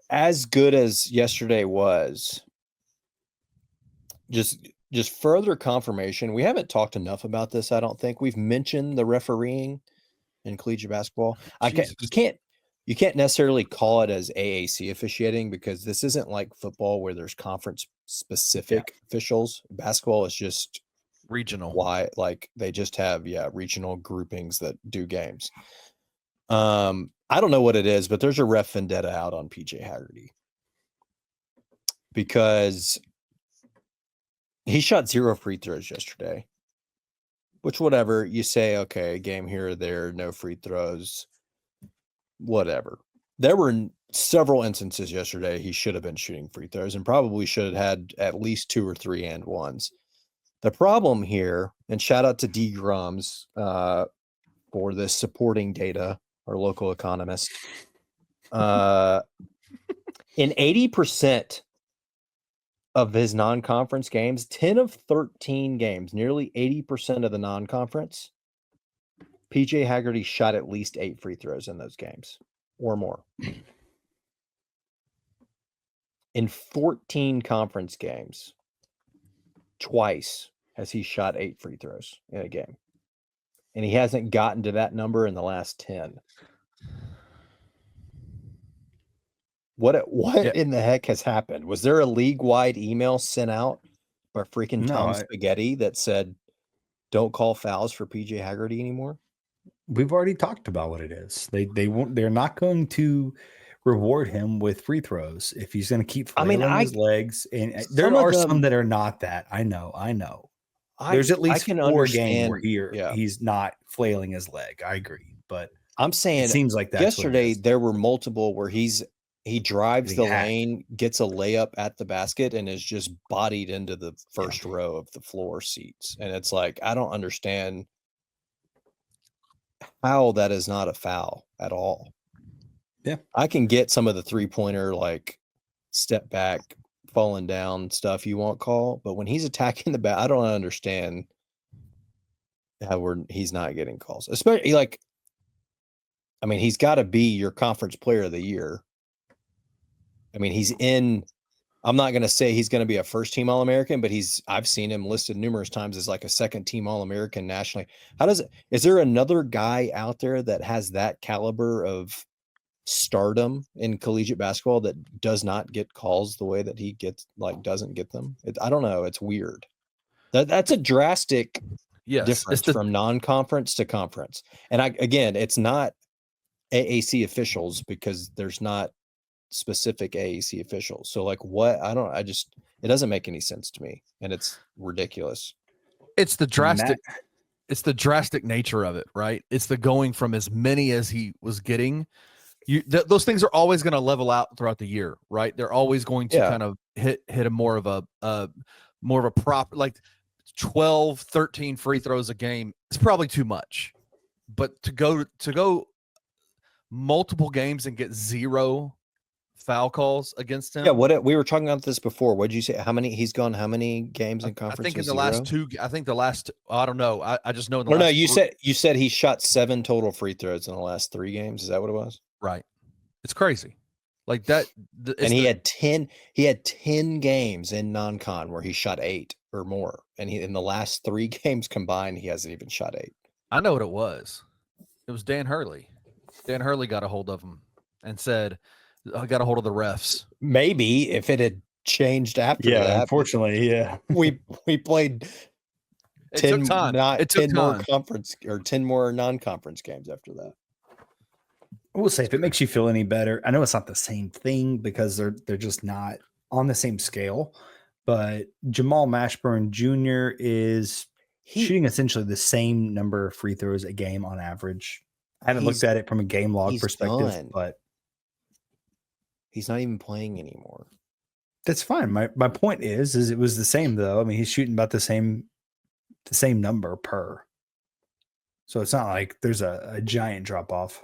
as good as yesterday was, just further confirmation. We haven't talked enough about this. I don't think we've mentioned the refereeing in collegiate basketball. You can't necessarily call it as AAC officiating because this isn't like football where there's conference specific officials. Basketball is just regional. Why? Like they just have regional groupings that do games. I don't know what it is, but there's a ref vendetta out on PJ Haggerty because he shot 0 free throws yesterday, which whatever you say, okay, game here or there, no free throws, whatever. There were several instances yesterday he should have been shooting free throws and probably should have had at least 2 or 3 and ones. The problem here, and shout out to D. Grums for this supporting data, our local economist. In 80% of his non-conference games, 10 of 13 games, nearly 80% of the non-conference, PJ Haggerty shot at least 8 free throws in those games or more. In 14 conference games, twice has he shot 8 free throws in a game. And he hasn't gotten to that number in the last 10. What in the heck has happened? Was there a league-wide email sent out by freaking Tom Spaghetti that said, don't call fouls for PJ Haggerty anymore? We've already talked about what it is. They're not going to reward him with free throws if he's going to keep flailing his legs. And there are some that are not that. I know. There's at least 4 games where he's not flailing his leg. I agree, but I'm saying it seems like that yesterday there were multiple where he drives the lane, gets a layup at the basket, and is just bodied into the first row of the floor seats. And it's like, I don't understand how that is not a foul at all. Yeah. I can get some of the 3-pointer, like step back, falling down stuff you won't call, but when he's attacking the bat, I don't understand how he's not getting calls. Especially like, I mean, he's got to be your conference player of the year. I mean, I'm not going to say he's going to be a first team All-American, but I've seen him listed numerous times as like a second team All-American nationally. Is there another guy out there that has that caliber of stardom in collegiate basketball that does not get calls the way that he doesn't get them? I don't know. It's weird. That's a drastic difference from non-conference to conference. And it's not AAC officials because there's not specific AAC officials. So like it doesn't make any sense to me, and it's ridiculous. It's the drastic nature of it, right? It's the going from as many as he was getting. Those things are always going to level out throughout the year, right? They're always going to kind of hit a more of a proper, like 12, 13 free throws a game. It's probably too much, but to go multiple games and get 0 foul calls against him. Yeah, we were talking about this before. What did you say? How many games in conference? I think in the last 2. I think the last. I don't know. I just know. No, you said he shot 7 total free throws in the last 3 games. Is that what it was? Right. It's crazy. Like that. And he had 10. He had 10 games in non-con where he shot 8 or more, and in the last 3 games combined, he hasn't even shot 8. I know what it was. It was Dan Hurley. Dan Hurley got a hold of him and said, I got a hold of the refs. Maybe if it had changed after that. Unfortunately, we played 10 more conference or 10 more non-conference games after that. I will say, if it makes you feel any better, I know it's not the same thing because they're just not on the same scale, but Jamal Mashburn Jr. is shooting essentially the same number of free throws a game on average. I haven't looked at it from a game log perspective, but he's not even playing anymore. That's fine. My point is it was the same though. I mean, he's shooting about the same number per. So it's not like there's a giant drop off.